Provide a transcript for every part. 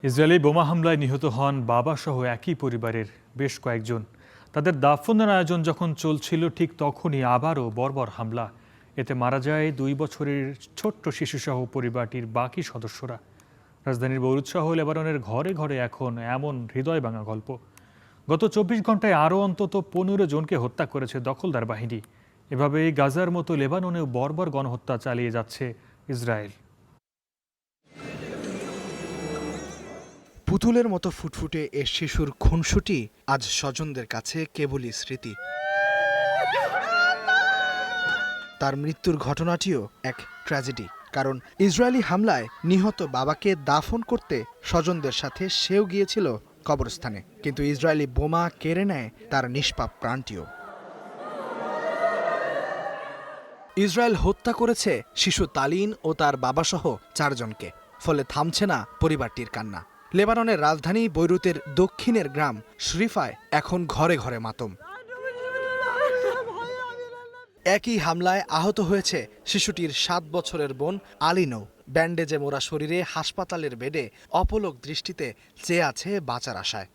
Israeli বোমা হামলায় নিহত হন বাবাসহ একই পরিবারের বেশ কয়েকজন। তাদের দাফনের আয়োজন যখন চলছিল ঠিক তখনই আবারও বর্বর হামলা। এতে মারা যায় 2 বছরের ছোট্ট শিশুসহ পরিবারটির বাকি সদস্যরা। রাজধানীর বৈরুত সহ লেবাননের ঘরে ঘরে এখন এমন হৃদয় ভাঙা গল্প। গত 24 ঘন্টায় আরও অন্তত 15 জনকে হত্যা করেছে দখলদার বাহিনী। এভাবেই গাজার মতো লেবাননেও বর্বর গণহত্যা চালিয়ে যাচ্ছে ইসরায়েল। পুতুলের মতো ফুটফুটে এ শিশুর খুনসুটি আজ স্বজনদের কাছে কেবলই স্মৃতি। তার মৃত্যুর ঘটনাটিও এক ট্র্যাজেডি, কারণ ইসরায়েলি হামলায় নিহত বাবাকে দাফন করতে স্বজনদের সাথে সেও গিয়েছিল কবরস্থানে, কিন্তু ইসরায়েলি বোমা কেড়ে নেয় তার নিষ্পাপ প্রাণটিও। ইসরায়েল হত্যা করেছে শিশু তালিন ও তার বাবাসহ 4 জনকে, ফলে থামছে না পরিবারটির কান্না। লেবাননের রাজধানী বৈরুতের দক্ষিণের গ্রাম শরিফায় এখন ঘরে ঘরে মাতম। একই হামলায় আহত হয়েছে শিশুটির 7 বছরের বোন আলিনও। ব্যান্ডেজে মোড়া শরীরে হাসপাতালের বেডে অপলক দৃষ্টিতে চেয়ে আছে বাঁচার আশায়।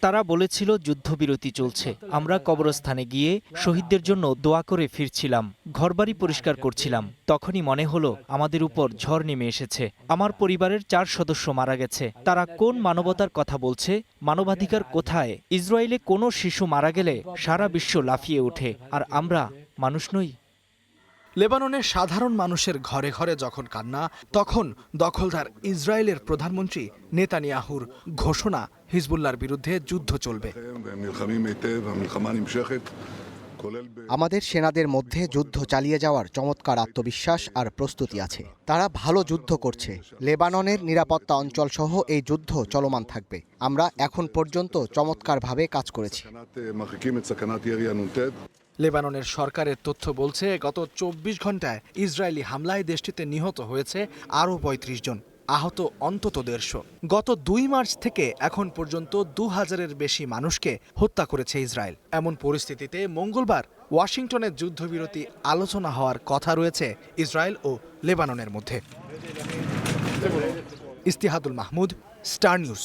তারা বলেছিল যুদ্ধবিরতি চলছে। আমরা কবরস্থানে গিয়ে শহীদদের জন্য দোয়া করে ফিরছিলাম, ঘরবাড়ি পরিষ্কার করছিলাম। তখনই মনে হলো আমাদের উপর ঝড় নেমে এসেছে। আমার পরিবারের 4 সদস্য মারা গেছে। তারা কোন মানবতার কথা বলছে? মানবাধিকার কোথায়? ইসরায়েলে কোনো শিশু মারা গেলে সারা বিশ্ব লাফিয়ে ওঠে, আর আমরা মানুষ নই? লেবাননের সাধারণ মানুষের ঘরে ঘরে যখন কান্না, তখন দখলদার ইসরায়েলের প্রধানমন্ত্রী নেতানিয়াহুর ঘোষণা, হিজবুল্লাহর বিরুদ্ধে যুদ্ধ চলবে। আমাদের সেনাদের মধ্যে যুদ্ধ চালিয়ে যাওয়ার চমৎকার আত্মবিশ্বাস আর প্রস্তুতি আছে। তারা ভালো যুদ্ধ করছে। লেবাননের নিরাপত্তা অঞ্চল সহ এই যুদ্ধ চলমান থাকবে। আমরা এখন পর্যন্ত চমৎকারভাবে কাজ করেছি। লেবাননের সরকারের তথ্য বলছে, গত 24 ঘন্টায় ইসরায়েলি হামলায় দেশটিতে নিহত হয়েছে আরও 35 জন, আহত অন্তত 150। গত 2 মার্চ থেকে এখন পর্যন্ত 2000-এর বেশি মানুষকে হত্যা করেছে ইসরায়েল। এমন পরিস্থিতিতে মঙ্গলবার ওয়াশিংটনে যুদ্ধবিরতি আলোচনা হওয়ার কথা রয়েছে ইসরায়েল ও লেবাননের মধ্যে। ইস্তিহাদুল মাহমুদ, স্টার নিউজ।